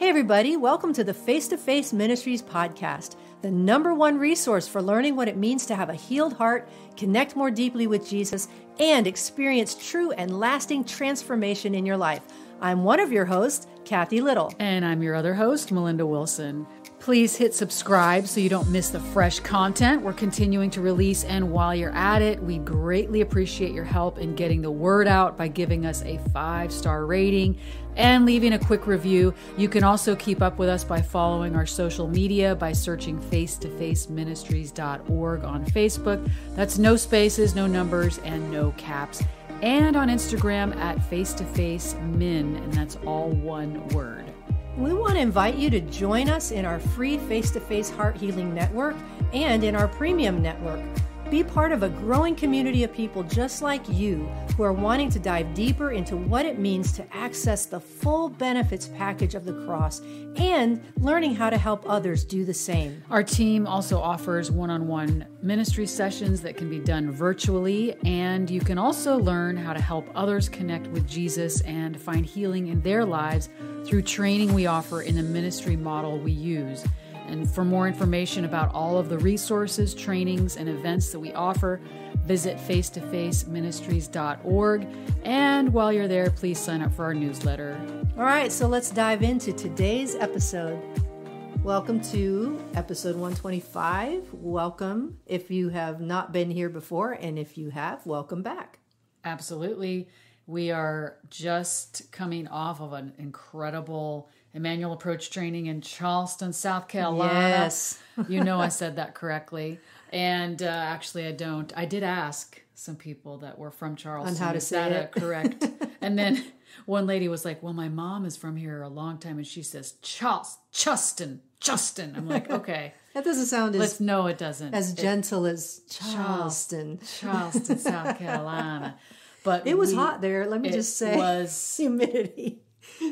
Hey everybody, welcome to the Face-to-Face Ministries podcast, the #1 resource for learning what it means to have a healed heart, connect more deeply with Jesus, and experience true and lasting transformation in your life. I'm one of your hosts, Kathy Little. And I'm your other host, Melinda Wilson. Please hit subscribe so you don't miss the fresh content we're continuing to release. And while you're at it, we greatly appreciate your help in getting the word out by giving us a 5-star rating and leaving a quick review. You can also keep up with us by following our social media by searching face-to-faceministries.org on Facebook. That's no spaces, no numbers, and no caps. And on Instagram at face-to-face-min, and that's all one word. We want to invite you to join us in our free Face-to-Face Heart Healing Network and in our premium network. Be part of a growing community of people just like you who are wanting to dive deeper into what it means to access the full benefits package of the cross and learning how to help others do the same. Our team also offers one-on-one ministry sessions that can be done virtually, and you can also learn how to help others connect with Jesus and find healing in their lives through training we offer in the ministry model we use. And for more information about all of the resources, trainings, and events that we offer, visit face-to-faceministries.org. And while you're there, please sign up for our newsletter. All right, so let's dive into today's episode. Welcome to episode 125. Welcome if you have not been here before, and if you have, welcome back. Absolutely. We are just coming off of an incredible Emmanuel Approach training in Charleston, South Carolina. Yes. You know I said that correctly. And actually I don't. I did ask some people that were from Charleston. On how to say it. Correct. And then one lady was like, well, my mom is from here a long time. And she says, Justin. I'm like, okay. That doesn't sound no, it doesn't. As gentle as Charleston, South Carolina. But it was hot there. Let me just say, it was humidity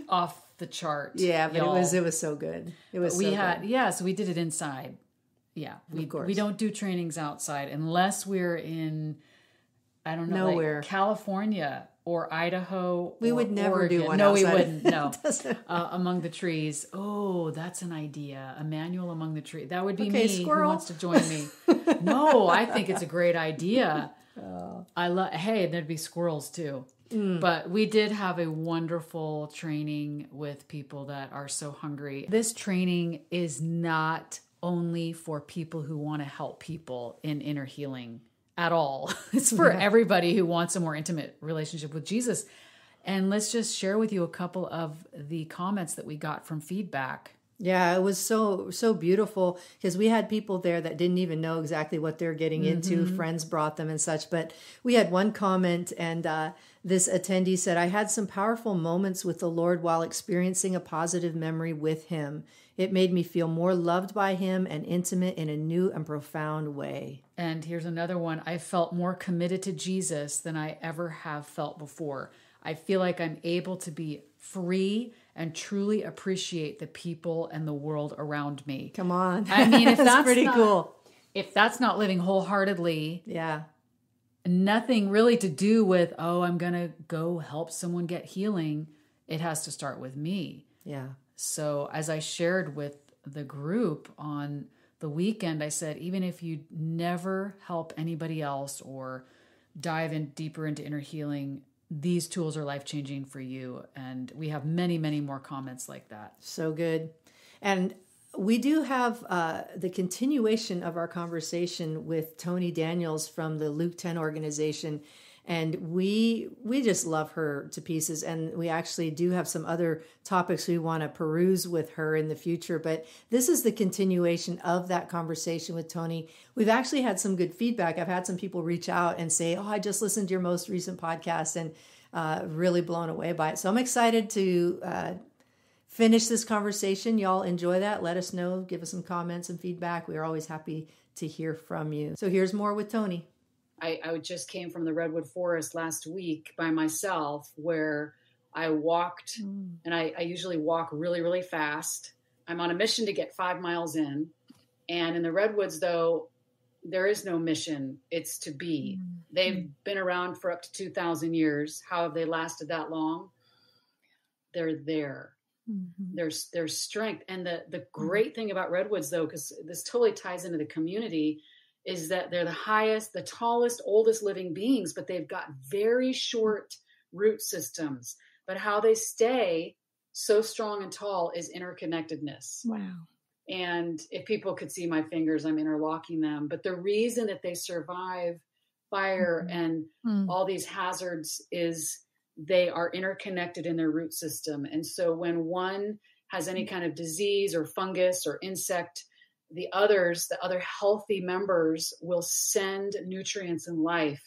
off the chart. Yeah, but y'all. it was so good. It was. So good. So we did it inside. Yeah, of course. We don't do trainings outside unless we're in, I don't know, nowhere, like California or Idaho. We would never Oregon. do one. No, outside. We wouldn't. No, among the trees. Oh, that's an idea. Emmanuel among the trees. That would be me. Squirrel. Who wants to join me? No, I think it's a great idea. Hey, there'd be squirrels too. But we did have a wonderful training with people that are so hungry. This training is not only for people who want to help people in inner healing at all. It's for everybody who wants a more intimate relationship with Jesus. And let's just share with you a couple of the comments that we got from feedback. Yeah, it was so beautiful because we had people there that didn't even know exactly what they're getting into. Friends brought them and such. But we had one comment, and this attendee said, I had some powerful moments with the Lord while experiencing a positive memory with him. It made me feel more loved by him and intimate in a new and profound way. And here's another one. I felt more committed to Jesus than I ever have felt before. I feel like I'm able to be free and truly appreciate the people and the world around me. Come on. I mean, if that's pretty cool. If that's not living wholeheartedly, yeah, nothing really to do with, I'm going to go help someone get healing. It has to start with me. Yeah. So as I shared with the group on the weekend, I said, even if you never help anybody else or dive in deeper into inner healing, these tools are life-changing for you. And we have many, many more comments like that. So good. And we do have the continuation of our conversation with Toni Daniels from the LK10 organization. And we just love her to pieces. And we actually do have some other topics we want to peruse with her in the future. But this is the continuation of that conversation with Toni. We've actually had some good feedback. I've had some people reach out and say, I just listened to your most recent podcast and really blown away by it. So I'm excited to finish this conversation. Y'all enjoy that. Let us know. Give us some comments and feedback. We are always happy to hear from you. So here's more with Toni. I just came from the Redwood Forest last week by myself where I walked, and I usually walk really, really fast. I'm on a mission to get 5 miles in. And in the Redwoods, though, there is no mission. It's to be. They've been around for up to 2,000 years. How have they lasted that long? They're there. There's strength. And the great thing about redwoods, though, because this totally ties into the community, is that they're the highest, the tallest, oldest living beings, but they've got very short root systems. But how they stay so strong and tall is interconnectedness. Wow. And if people could see my fingers, I'm interlocking them. But the reason that they survive fire and all these hazards is they are interconnected in their root system. And so when one has any kind of disease or fungus or insect, the other healthy members will send nutrients and life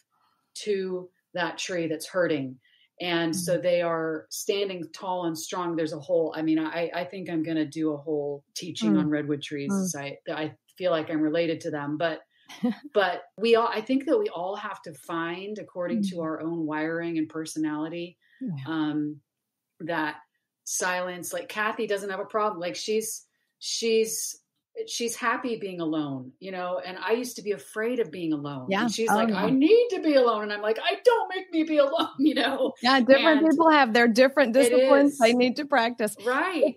to that tree that's hurting. And so they are standing tall and strong. There's a whole, I think I'm going to do a whole teaching on redwood trees. I feel like I'm related to them, but I think that we all have to find, according to our own wiring and personality, that silence. Like Kathy doesn't have a problem. Like she's happy being alone, and I used to be afraid of being alone. Yeah. And she's I need to be alone. And I'm like, don't make me be alone, Yeah. Different people have their different disciplines they need to practice. Right.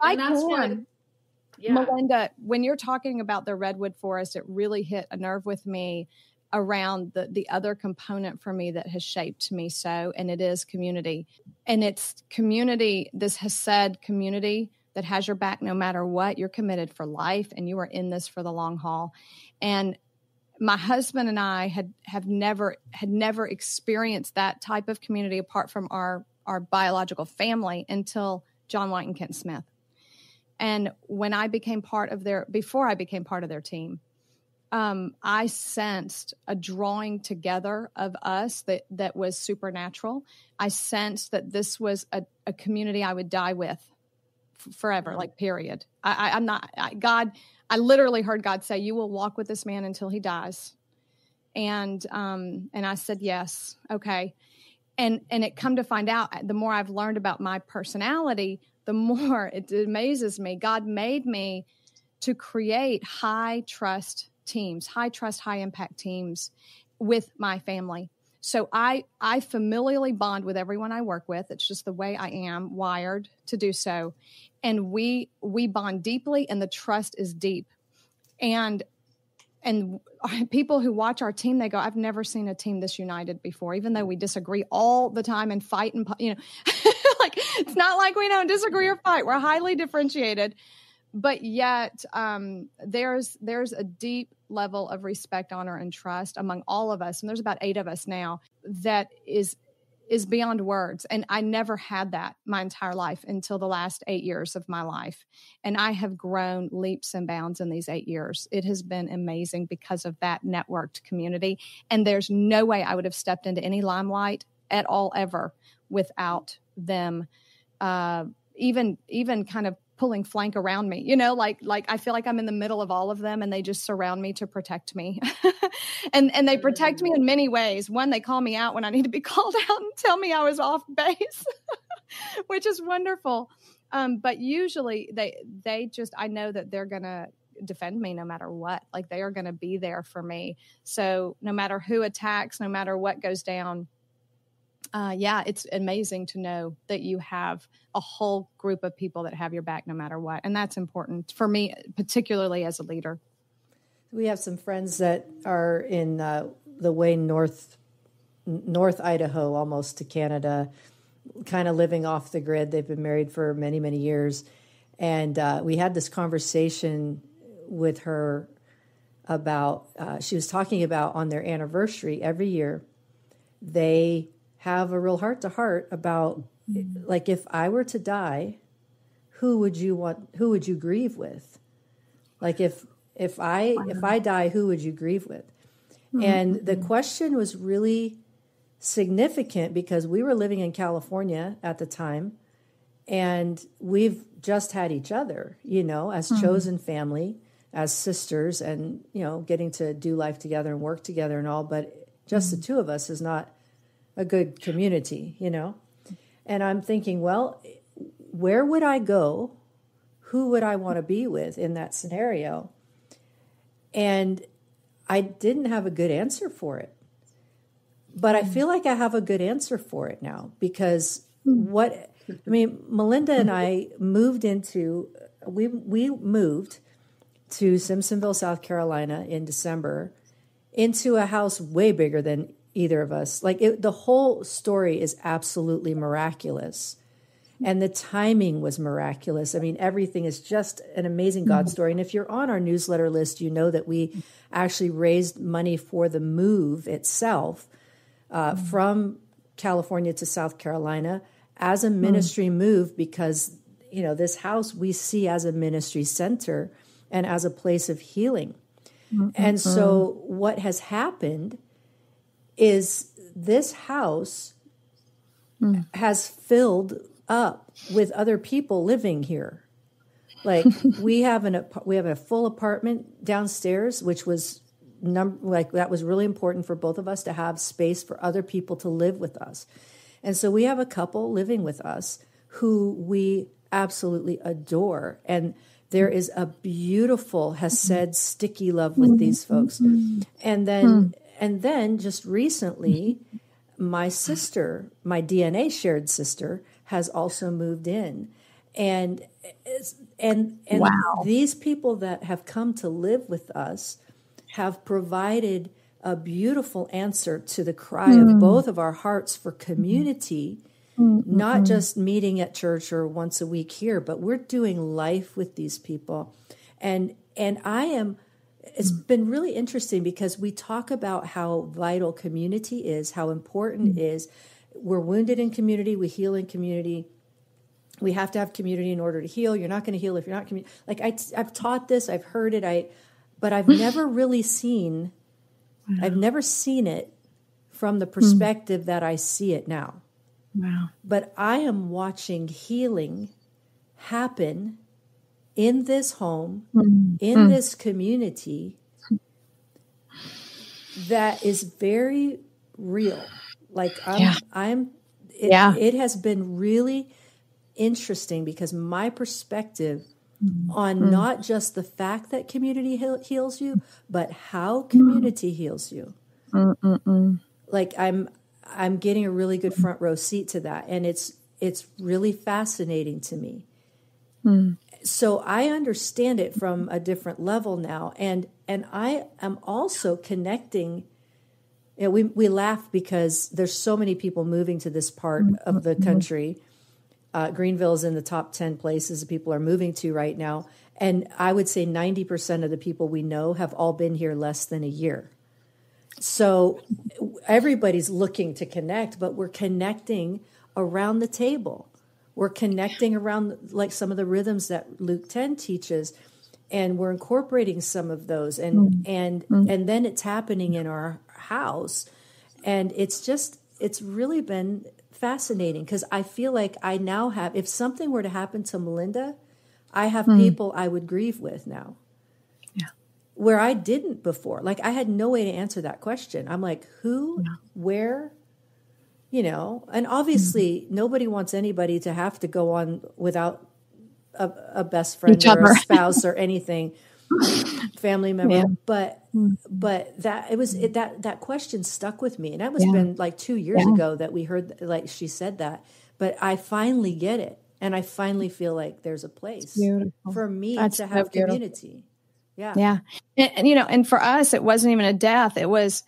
Melinda, when you're talking about the redwood forest, it really hit a nerve with me around the other component for me that has shaped me so, and it is community. And it's community, this Hesed community that has your back no matter what. You're committed for life and you are in this for the long haul. And my husband and I had never experienced that type of community apart from our biological family until John White and Kent Smith. And when before I became part of their team, I sensed a drawing together of us that was supernatural. I sensed that this was a community I would die with forever, like period. I literally heard God say, "You will walk with this man until he dies." And I said, yes. Okay. And it come to find out, the more I've learned about my personality, the more it amazes me. God made me to create high trust teams, high trust, high impact teams with my family. So I familially bond with everyone I work with. It's just the way I am wired to do so. And we bond deeply, and the trust is deep. And people who watch our team, they go, I've never seen a team this united before, even though we disagree all the time and fight and, like, it's not like we don't disagree or fight. We're highly differentiated, but yet there's a deep level of respect, honor, and trust among all of us. And there's about 8 of us now that is beyond words. And I never had that my entire life until the last 8 years of my life. And I have grown leaps and bounds in these 8 years. It has been amazing because of that networked community. And there's no way I would have stepped into any limelight at all ever without them, even kind of pulling flank around me, like I feel like I'm in the middle of all of them and they just surround me to protect me. and they protect me in many ways. One, they call me out when I need to be called out and tell me I was off base, which is wonderful. But usually they just, I know that they're going to defend me no matter what. Like, they are going to be there for me. So no matter who attacks, no matter what goes down, it's amazing to know that you have a whole group of people that have your back no matter what. And that's important for me, particularly as a leader. We have some friends that are in the way north Idaho, almost to Canada, kind of living off the grid. They've been married for many, many years. And we had this conversation with her about, she was talking about on their anniversary every year, they have a real heart-to-heart about, like, if I were to die, who would you grieve with? Like, if I die, who would you grieve with? Mm-hmm. And the question was really significant because we were living in California at the time, and we've just had each other, as chosen family, as sisters, and, getting to do life together and work together and all, but just the two of us is not a good community, And I'm thinking, well, where would I go? Who would I want to be with in that scenario? And I didn't have a good answer for it. But I feel like I have a good answer for it now, because what I mean, Melinda and I moved we moved to Simpsonville, South Carolina in December, into a house way bigger than either of us. Like the whole story is absolutely miraculous. And the timing was miraculous. I mean, everything is just an amazing God story. And if you're on our newsletter list, you know that we actually raised money for the move itself from California to South Carolina as a ministry move, because, you know, this house we see as a ministry center and as a place of healing. And so what has happened is this house has filled up with other people living here. Like we have a full apartment downstairs, which was that was really important for both of us to have space for other people to live with us. And so we have a couple living with us who we absolutely adore. And there is a beautiful Hesed sticky love with these folks. And then just recently, my sister, my DNA shared sister, has also moved in. And Wow. these people that have come to live with us have provided a beautiful answer to the cry of both of our hearts for community, not just meeting at church or once a week here, but we're doing life with these people. And it's been really interesting because we talk about how vital community is, how important it is. We're wounded in community, we heal in community. We have to have community in order to heal. You're not going to heal if you're not community. Like I've taught this, I've heard it, but I've never really seen it from the perspective that I see it now. Wow. But I am watching healing happen in this home, in this community that is very real. Like it has been really interesting because my perspective on not just the fact that community heals you, but how community heals you. Like I'm getting a really good front row seat to that. And it's really fascinating to me. So I understand it from a different level now. And I am also connecting. You know, we laugh because there's so many people moving to this part of the country. Greenville is in the top 10 places that people are moving to right now. And I would say 90% of the people we know have all been here less than a year. So everybody's looking to connect, but we're connecting around the table. We're connecting around like some of the rhythms that Luke 10 teaches, and we're incorporating some of those. And then it's happening in our house. And it's really been fascinating because I feel like I now have, if something were to happen to Melinda, I have people I would grieve with now. Yeah. Where I didn't before. Like I had no way to answer that question. I'm like, who, where, you know, and obviously nobody wants anybody to have to go on without a best friend or a spouse or anything, family member. Yeah. But that question stuck with me. And that was been like 2 years ago that we heard, like she said that, but I finally get it. And I finally feel like there's a place for me to have community. Yeah. Yeah. And, you know, and for us, it wasn't even a death. It was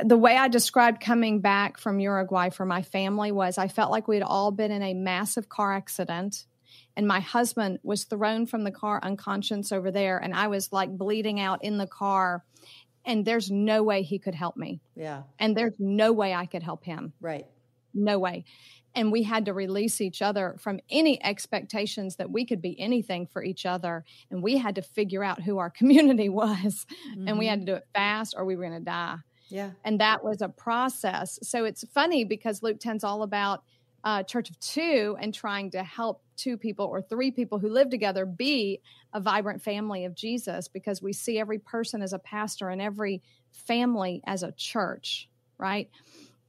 the way I described coming back from Uruguay for my family was I felt like we'd all been in a massive car accident. And my husband was thrown from the car unconscious over there. And I was like bleeding out in the car. And there's no way he could help me. Yeah. And there's no way I could help him. Right. No way. And we had to release each other from any expectations that we could be anything for each other. And we had to figure out who our community was. And we had to do it fast or we were going to die. Yeah. And that was a process. So it's funny because Luke 10's all about church of two and trying to help two people or three people who live together be a vibrant family of Jesus, because we see every person as a pastor and every family as a church, right?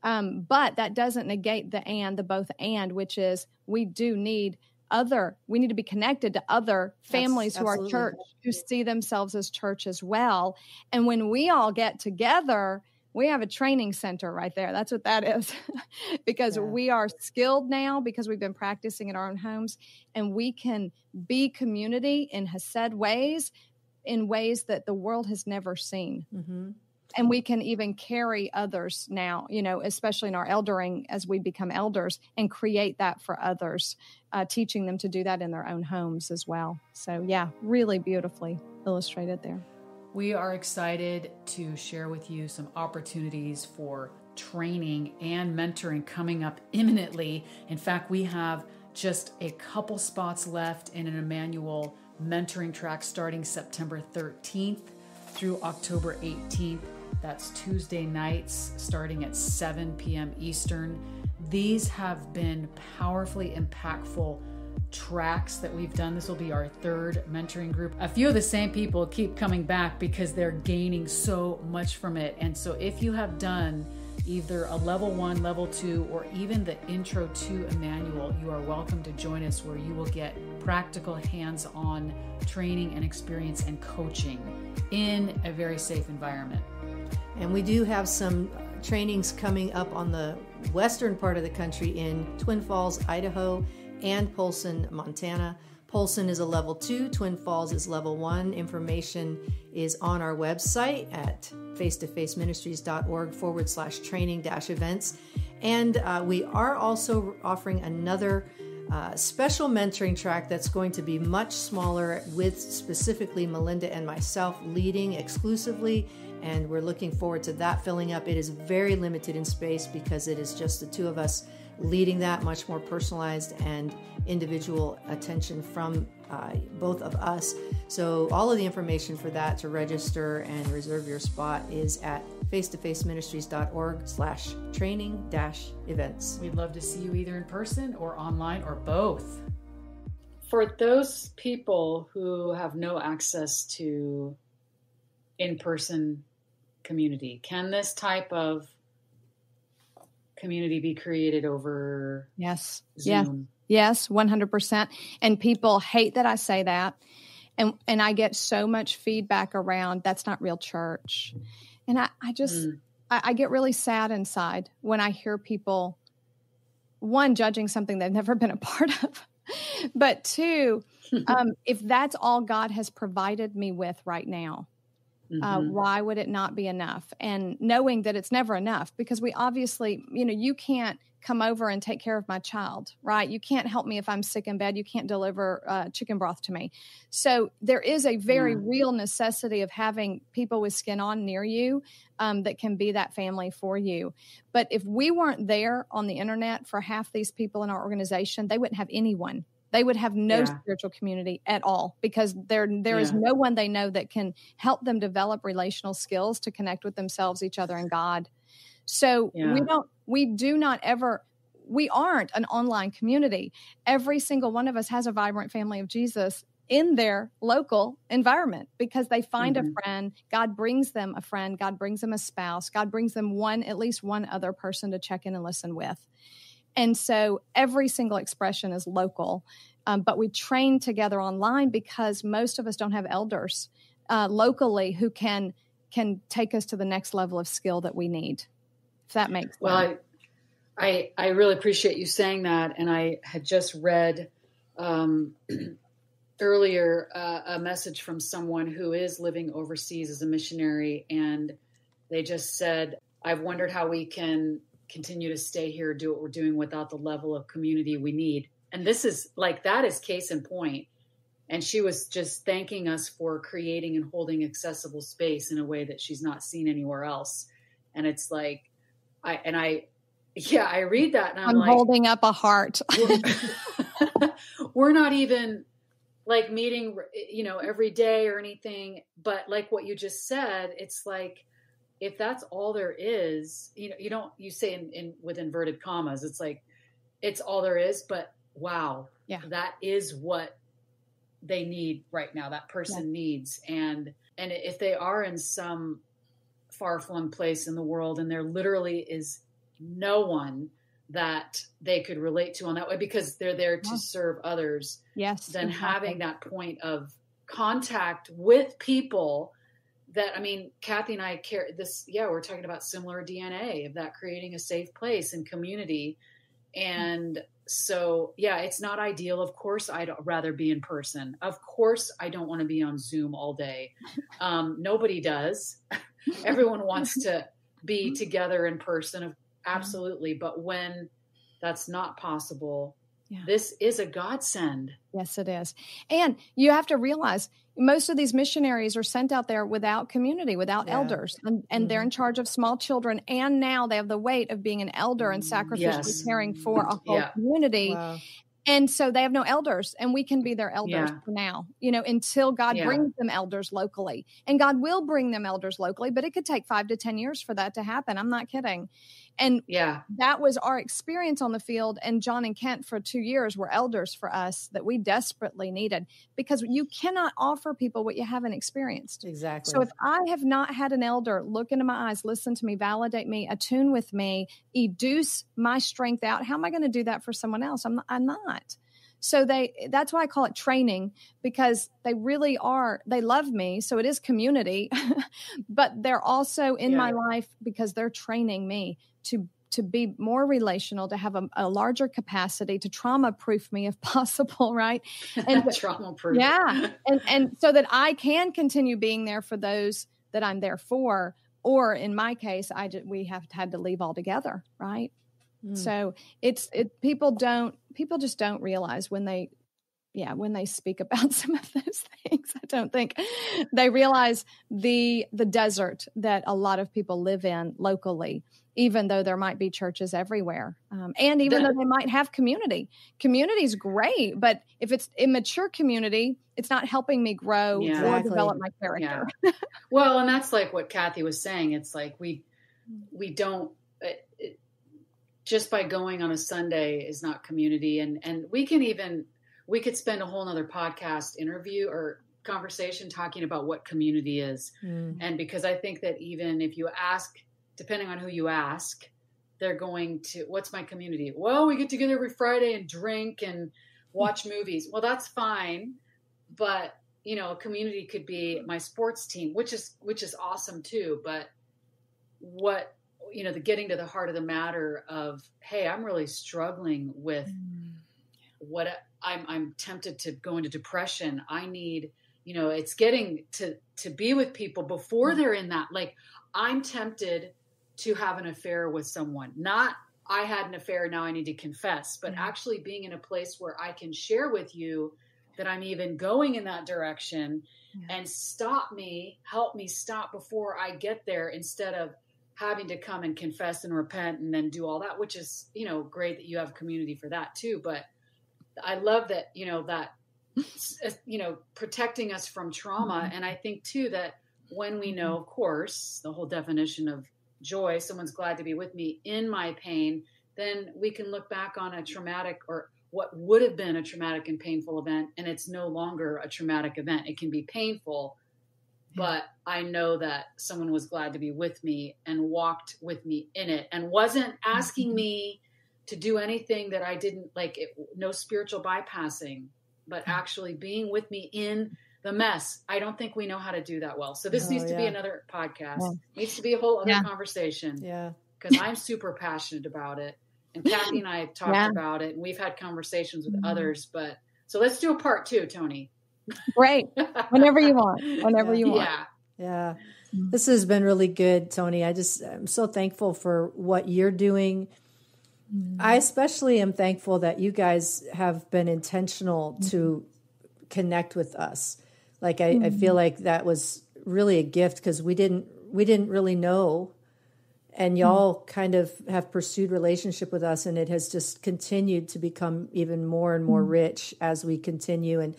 But that doesn't negate the both and, which is we need to be connected to other families who are church, who see themselves as church as well. And when we all get together, we have a training center right there. That's what that is. Because we are skilled now because we've been practicing in our own homes, and we can be community in Hesed ways, in ways that the world has never seen. Mm-hmm. And we can even carry others now, especially in our eldering as we become elders, and create that for others, teaching them to do that in their own homes as well. So really beautifully illustrated there. We are excited to share with you some opportunities for training and mentoring coming up imminently. In fact, we have just a couple spots left in an Emmanuel mentoring track starting September 13th through October 18th. That's Tuesday nights starting at 7 p.m. Eastern. These have been powerfully impactful tracks that we've done. This will be our third mentoring group. A few of the same people keep coming back because they're gaining so much from it. And so if you have done either a level 1, level 2, or even the intro to Emmanuel, you are welcome to join us, where you will get practical hands-on training and experience and coaching in a very safe environment. And we do have some trainings coming up on the western part of the country in Twin Falls, Idaho, and Polson, Montana. Polson is a level 2, Twin Falls is level 1. Information is on our website at facetofaceministries.org/training-events. And we are also offering another special mentoring track that's going to be much smaller, with specifically Melinda and myself leading exclusively. And we're looking forward to that filling up. It is very limited in space because it is just the two of us leading that, much more personalized and individual attention from both of us. So all of the information for that, to register and reserve your spot, is at facetofaceministries.org/training-events. We'd love to see you either in person or online or both. For those people who have no access to in-person community, can this type of community be created over Zoom? Yes, 100%. And people hate that I say that. And I get so much feedback around, that's not real church. And I get really sad inside when I hear people, one, judging something they've never been a part of, but two, if that's all God has provided me with right now, why would it not be enough? And knowing that it's never enough, because we obviously, you can't come over and take care of my child, right? You can't help me if I'm sick in bed. You can't deliver chicken broth to me. So there is a very real necessity of having people with skin on near you that can be that family for you. But if we weren't there on the internet for half these people in our organization, they wouldn't have anyone. They would have no spiritual community at all, because there is no one they know that can help them develop relational skills to connect with themselves, each other, and God. So we aren't an online community. Every single one of us has a vibrant family of Jesus in their local environment, because they find a friend. God brings them a friend. God brings them a spouse. God brings them at least one other person to check in and listen with. And so every single expression is local, but we train together online because most of us don't have elders locally who can take us to the next level of skill that we need, if that makes sense. Well, I really appreciate you saying that. And I had just read earlier a message from someone who is living overseas as a missionary, and they just said, I've wondered how we can continue to stay here, do what we're doing without the level of community we need. And this is that is case in point. And she was just thanking us for creating and holding accessible space in a way that she's not seen anywhere else. And it's I read that and I'm holding up a heart. We're not even meeting, every day or anything, but what you just said, it's if that's all there is, you say in with inverted commas, it's it's all there is, but wow, that is what they need right now. That person needs. And if they are in some far flung place in the world and there literally is no one that they could relate to on that way, because they're there to serve others, then having that point of contact with people that, I mean, Kathy and I care this. Yeah, we're talking about similar DNA of that, creating a safe place and community. And so, yeah, it's not ideal. Of course, I'd rather be in person. Of course, I don't want to be on Zoom all day. Nobody does. Everyone wants to be together in person. Absolutely. But when that's not possible, this is a godsend. Yes, it is. And you have to realize most of these missionaries are sent out there without community, without elders, and they're in charge of small children. And now they have the weight of being an elder and sacrificially caring for a whole community. Wow. And so they have no elders, and we can be their elders for now, until God brings them elders locally. And God will bring them elders locally, but it could take 5 to 10 years for that to happen. I'm not kidding. And that was our experience on the field. And John and Kent for 2 years were elders for us that we desperately needed, because you cannot offer people what you haven't experienced. Exactly. So if I have not had an elder look into my eyes, listen to me, validate me, attune with me, educe my strength out, how am I going to do that for someone else? I'm not. So that's why I call it training, because they really are, they love me. So it is community, but they're also in my life because they're training me to be more relational, to have a larger capacity, to trauma-proof me if possible, right? And trauma-proof. Yeah. And so that I can continue being there for those that I'm there for, or in my case, we have had to leave altogether, right? So people just don't realize when they speak about some of those things. I don't think they realize the desert that a lot of people live in locally, even though there might be churches everywhere. And even though they might have community is great, but if it's immature community, it's not helping me grow or develop my character. Yeah. Well, and that's like what Kathy was saying. It's like, we don't, just by going on a Sunday is not community. And we could spend a whole nother podcast interview or conversation talking about what community is. And because I think that even if you ask, depending on who you ask, they're going to, what's my community? Well, we get together every Friday and drink and watch movies. Well, that's fine. But, a community could be my sports team, which is awesome too. But what, the getting to the heart of the matter of, hey, I'm really struggling with what I'm tempted to go into depression. I need, it's getting to be with people before they're in that. Like, I'm tempted to have an affair with someone. Not, I had an affair, now I need to confess, but actually being in a place where I can share with you that I'm even going in that direction and help me stop before I get there, instead of having to come and confess and repent and then do all that, which is, great that you have community for that too. But I love that, protecting us from trauma. And I think too, that when we know, of course, the whole definition of joy, someone's glad to be with me in my pain, then we can look back on a traumatic, or what would have been a traumatic and painful event. And it's no longer a traumatic event. It can be painful, but I know that someone was glad to be with me and walked with me in it and wasn't asking me to do anything that I didn't like. No spiritual bypassing, but actually being with me in the mess. I don't think we know how to do that well. So this needs to be another podcast. Needs to be a whole other conversation. Yeah. Because I'm super passionate about it. And Kathy and I have talked about it, and we've had conversations with others. But so let's do a part 2, Toni. Great. Whenever you want. Whenever you want. Yeah. This has been really good, Toni. I'm so thankful for what you're doing. I especially am thankful that you guys have been intentional to connect with us. Like, I feel like that was really a gift, because we didn't really know, and y'all kind of have pursued relationship with us, and it has just continued to become even more and more rich as we continue.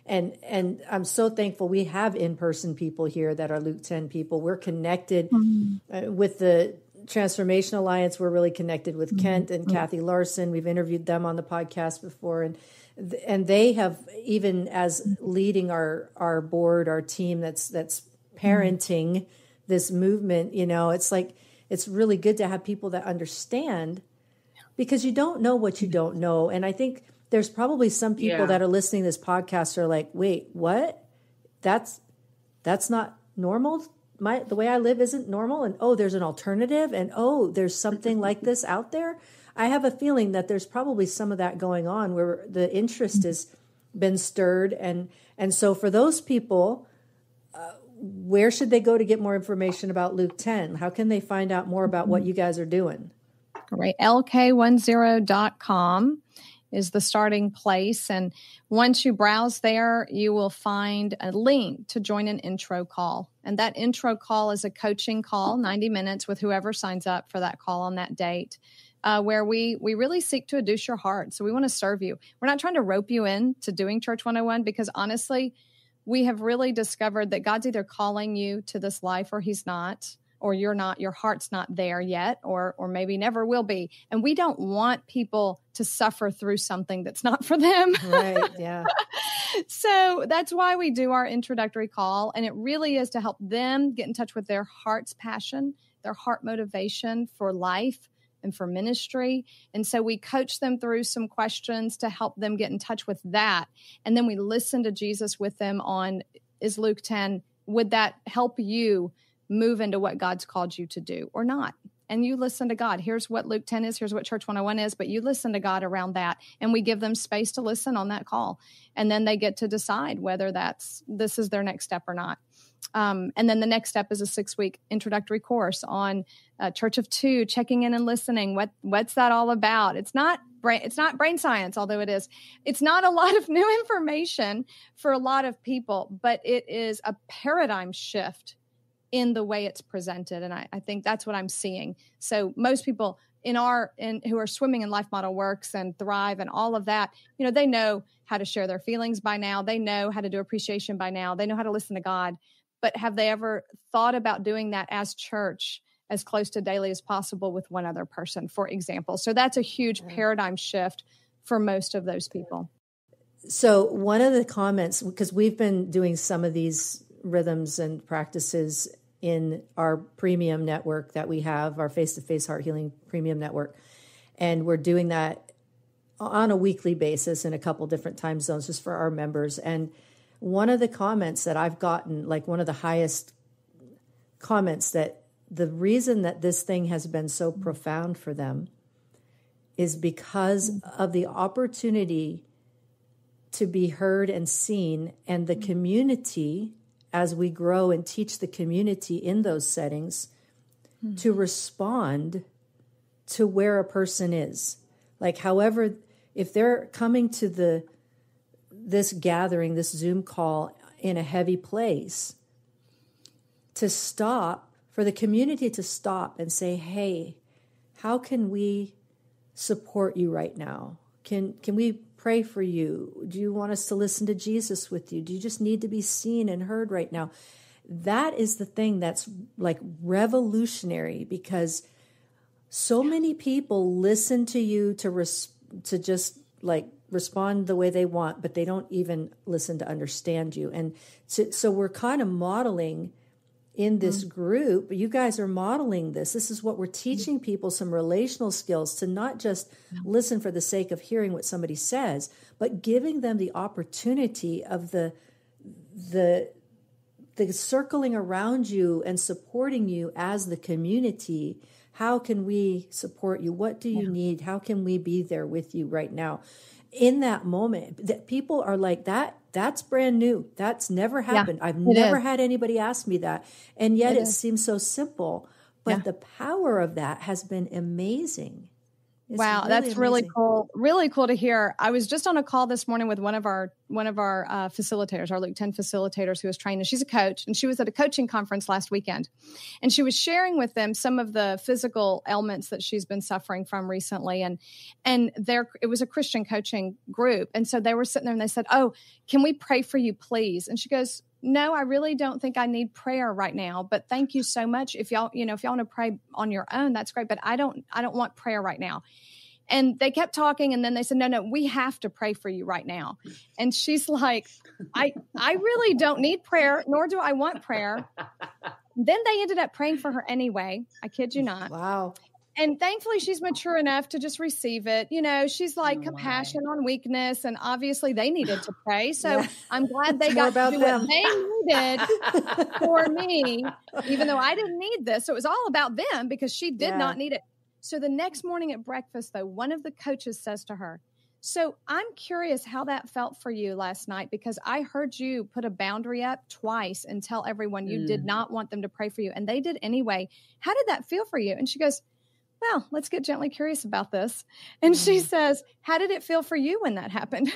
And I'm so thankful we have in-person people here that are Luke 10 people. We're connected with the Transformation Alliance. We're really connected with Kent and Kathy Larson. We've interviewed them on the podcast before, and they have, even as leading our board, our team that's parenting this movement, it's like, it's really good to have people that understand, because you don't know what you don't know. And I think there's probably some people that are listening to this podcast are like, wait, what? That's not normal? The way I live isn't normal, and oh, there's an alternative, and oh, there's something like this out there. I have a feeling that there's probably some of that going on where the interest has been stirred, and so for those people, where should they go to get more information about Luke 10? How can they find out more about what you guys are doing? Great. LK10.com is the starting place. And once you browse there, you will find a link to join an intro call. And that intro call is a coaching call, 90 minutes with whoever signs up for that call on that date, where we really seek to educe your heart. So we want to serve you. We're not trying to rope you in to doing Church 101 because honestly, we have really discovered that God's either calling you to this life or he's not, or you're not, your heart's not there yet, or maybe never will be. And we don't want people to suffer through something that's not for them. Right, yeah. So that's why we do our introductory call. And it really is to help them get in touch with their heart's passion, their heart motivation for life and for ministry. And so we coach them through some questions to help them get in touch with that. And then we listen to Jesus with them on, is Luke 10, would that help you move into what God's called you to do or not? And you listen to God. Here's what Luke 10 is. Here's what Church 101 is. But you listen to God around that. And we give them space to listen on that call. And then they get to decide whether this is their next step or not. And then the next step is a 6-week introductory course on Church of Two, checking in and listening. What's that all about? It's not brain science, although it is. It's not a lot of new information for a lot of people, but it is a paradigm shift in the way it's presented. And I think that's what I'm seeing. So most people who are swimming in Life Model Works and Thrive and all of that, they know how to share their feelings by now. They know how to do appreciation by now. They know how to listen to God. But have they ever thought about doing that as church, as close to daily as possible with one other person, for example? So that's a huge paradigm shift for most of those people. So one of the comments, because we've been doing some of these rhythms and practices in our premium network that we have, our face-to-face heart healing premium network. And we're doing that on a weekly basis in a couple different time zones just for our members. And one of the comments that I've gotten, like one of the highest comments, that the reason that this thing has been so profound for them is because of the opportunity to be heard and seen, and the community, as we grow and teach the community in those settings, to respond to where a person is. Like, however, if they're coming to this gathering, this Zoom call in a heavy place, to stop, for the community to stop and say, hey, how can we support you right now? Can we pray for you? Do you want us to listen to Jesus with you? Do you just need to be seen and heard right now? That is the thing that's like revolutionary, because so many people listen to you to just like respond the way they want, but they don't even listen to understand you. And so we're kind of modeling in this group. You guys are modeling this. This is what we're teaching people, some relational skills, to not just listen for the sake of hearing what somebody says, but giving them the opportunity of the circling around you and supporting you as the community. How can we support you? What do you need? How can we be there with you right now? In that moment, that people are like, that's brand new. That's never happened. I've never had anybody ask me that. And yet it seems so simple, but the power of that has been amazing. It's wow, that's really cool. Really cool to hear. I was just on a call this morning with one of our facilitators, our Luke 10 facilitators, who was trained, and she's a coach, and she was at a coaching conference last weekend, and she was sharing with them some of the physical ailments that she's been suffering from recently, and it was a Christian coaching group, and so they were sitting there and they said, "Oh, can we pray for you, please?" And she goes, "No, I really don't think I need prayer right now, but thank you so much. If y'all want to pray on your own, that's great, but I don't want prayer right now." And they kept talking, and then they said, no, we have to pray for you right now. And she's like, I really don't need prayer, nor do I want prayer. Then they ended up praying for her anyway. I kid you not. Wow. And thankfully she's mature enough to just receive it. You know, she's like compassion on weakness, and obviously they needed to pray. So Yeah. I'm glad they It's got more to do about what they needed for me, even though I didn't need this. So it was all about them because she did not need it. So the next morning at breakfast, though, one of the coaches says to her, so I'm curious how that felt for you last night, because I heard you put a boundary up twice and tell everyone you did not want them to pray for you. And they did anyway. How did that feel for you? And she goes, well, let's get gently curious about this. And she says, how did it feel for you when that happened?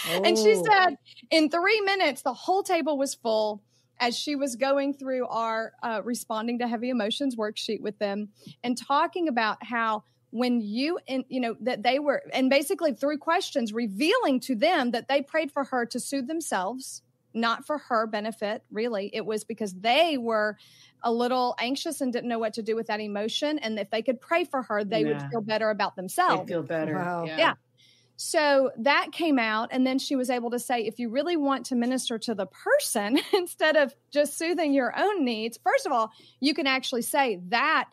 And she said, in 3 minutes, the whole table was full as she was going through our responding to heavy emotions worksheet with them and talking about how when that they were, and basically through questions, revealing to them that they prayed for her to soothe themselves, not for her benefit, really. It was because they were a little anxious and didn't know what to do with that emotion. And if they could pray for her, they would feel better about themselves. They'd feel better. Wow. Yeah. So that came out. And then she was able to say, if you really want to minister to the person instead of just soothing your own needs, first of all, you can actually say that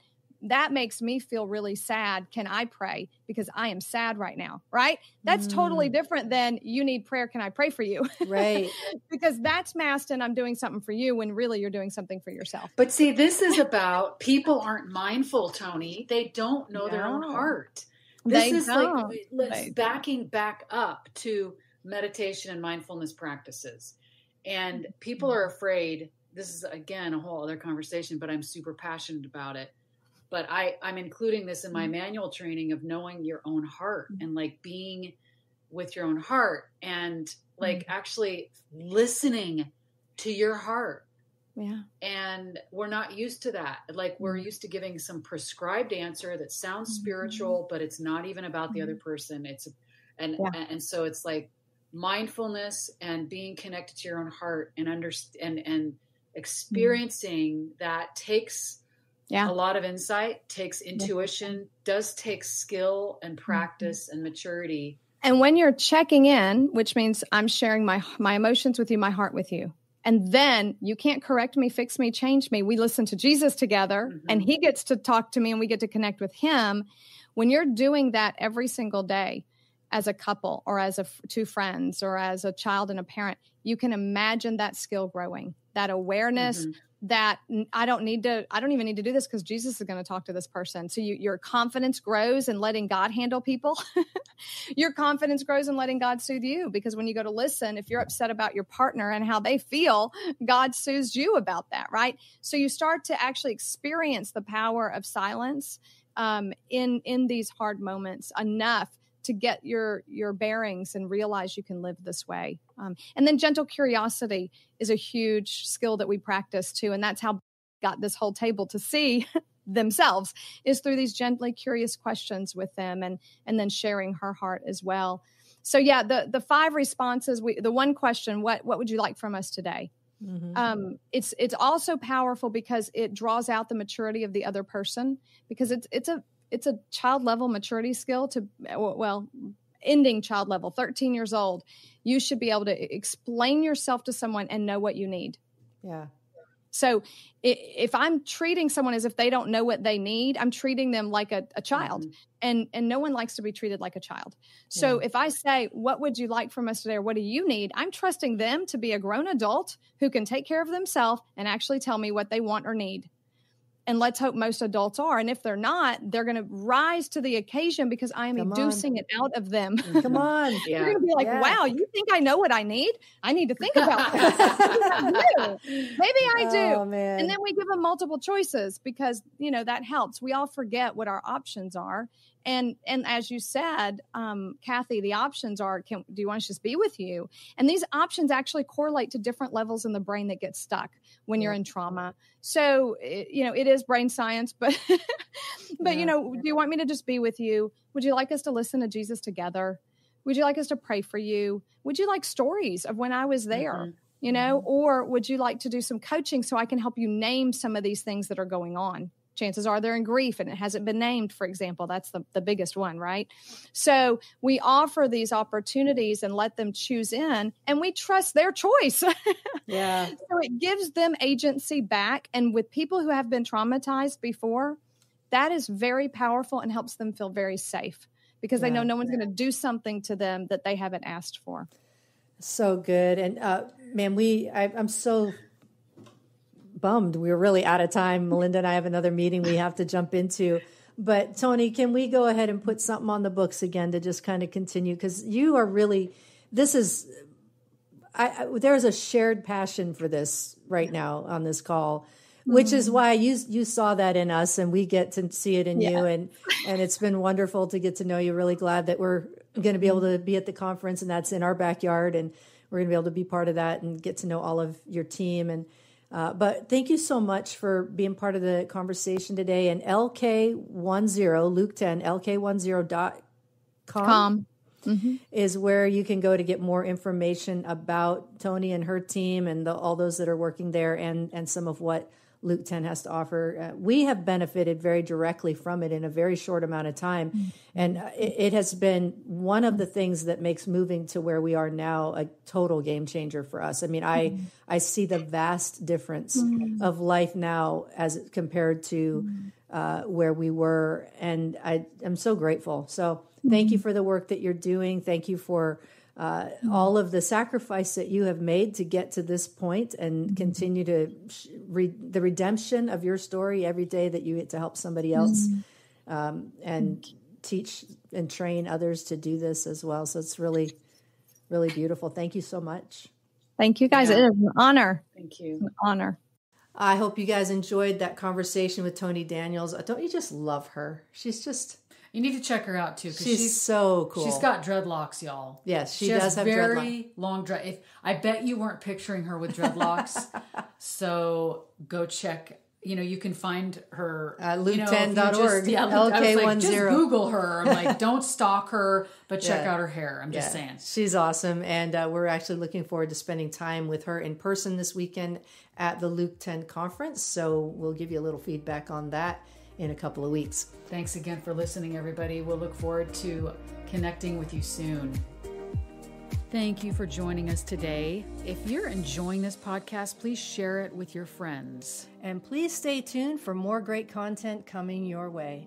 makes me feel really sad. Can I pray? Because I am sad right now, right? That's totally different than you need prayer. Can I pray for you? Right. Because that's masked and I'm doing something for you when really you're doing something for yourself. But see, this is about people aren't mindful, Toni. They don't know their own heart. This is like backing back up to meditation and mindfulness practices. And people are afraid. This is, again, a whole other conversation, but I'm super passionate about it. But I'm including this in my manual training of knowing your own heart and like being with your own heart and like actually listening to your heart. Yeah. And we're not used to that. Like we're used to giving some prescribed answer that sounds spiritual, but it's not even about the other person. And so it's like mindfulness and being connected to your own heart and and experiencing that takes a lot of insight, takes intuition, does take skill and practice and maturity. And when you're checking in, which means I'm sharing my emotions with you, my heart with you, and then you can't correct me, fix me, change me. We listen to Jesus together and he gets to talk to me and we get to connect with him. When you're doing that every single day as a couple or as two friends or as a child and a parent, you can imagine that skill growing, that awareness that I don't even need to do this because Jesus is going to talk to this person. So your confidence grows in letting God handle people. Your confidence grows in letting God soothe you, because when you go to listen, if you're upset about your partner and how they feel, God soothes you about that, right? So you start to actually experience the power of silence in these hard moments enough to get your bearings and realize you can live this way. And then gentle curiosity is a huge skill that we practice too. And that's how got this whole table to see themselves, is through these gently curious questions with them and then sharing her heart as well. So yeah, the 5 responses, the one question, what would you like from us today? It's also powerful because it draws out the maturity of the other person, because it's a child level maturity skill to, ending child level, 13 years old. You should be able to explain yourself to someone and know what you need. Yeah. So if I'm treating someone as if they don't know what they need, I'm treating them like a child, and no one likes to be treated like a child. So if I say, what would you like from us today? Or what do you need? I'm trusting them to be a grown adult who can take care of themselves and actually tell me what they want or need. And let's hope most adults are. And if they're not, they're going to rise to the occasion because I am inducing it out of them. Come on. You're going to be like, wow, you think I know what I need? I need to think about that. Maybe I do. Oh, man. And then we give them multiple choices because, that helps. We all forget what our options are. And as you said, Kathy, the options are, do you want us to just be with you? And these options actually correlate to different levels in the brain that get stuck when you're in trauma. So, it is brain science, but, do you want me to just be with you? Would you like us to listen to Jesus together? Would you like us to pray for you? Would you like stories of when I was there? Or would you like to do some coaching so I can help you name some of these things that are going on? Chances are they're in grief and it hasn't been named, for example. That's the biggest one, right? So we offer these opportunities and let them choose in, and we trust their choice. Yeah. So it gives them agency back. And with people who have been traumatized before, that is very powerful and helps them feel very safe because they know no one's going to do something to them that they haven't asked for. So good. And man, I'm so bummed. We're really out of time. Melinda and I have another meeting we have to jump into. But Toni, can we go ahead and put something on the books again to just kind of continue? Because you are really, there's a shared passion for this right now on this call, which is why you saw that in us and we get to see it in you. And it's been wonderful to get to know you. Really glad that we're going to be able to be at the conference and that's in our backyard. And we're going to be able to be part of that and get to know all of your team. And but thank you so much for being part of the conversation today. And LK10, LK10, LK10.com is where you can go to get more information about Toni and her team and all those that are working there and some of what Luke 10 has to offer. We have benefited very directly from it in a very short amount of time. And it has been one of the things that makes moving to where we are now a total game changer for us. I mean, I see the vast difference of life now as compared to where we were. And I'm so grateful. So thank you for the work that you're doing. Thank you for all of the sacrifice that you have made to get to this point and continue to the redemption of your story every day that you get to help somebody else and teach and train others to do this as well. So it's really, really beautiful. Thank you so much. Thank you guys. It is an honor. Thank you. It's an honor. I hope you guys enjoyed that conversation with Toni Daniels. Don't you just love her? She's just... You need to check her out too. She's so cool. She's got dreadlocks, y'all. Yes, she does have very long dread. I bet you weren't picturing her with dreadlocks. So go check. You can find her at LK10.org. LK10. Just Google her. I'm like, don't stalk her, but check out her hair. I'm just saying. She's awesome. And we're actually looking forward to spending time with her in person this weekend at the Luke 10 conference. So we'll give you a little feedback on that in a couple of weeks. Thanks again for listening, everybody. We'll look forward to connecting with you soon. Thank you for joining us today. If you're enjoying this podcast, please share it with your friends. And please stay tuned for more great content coming your way.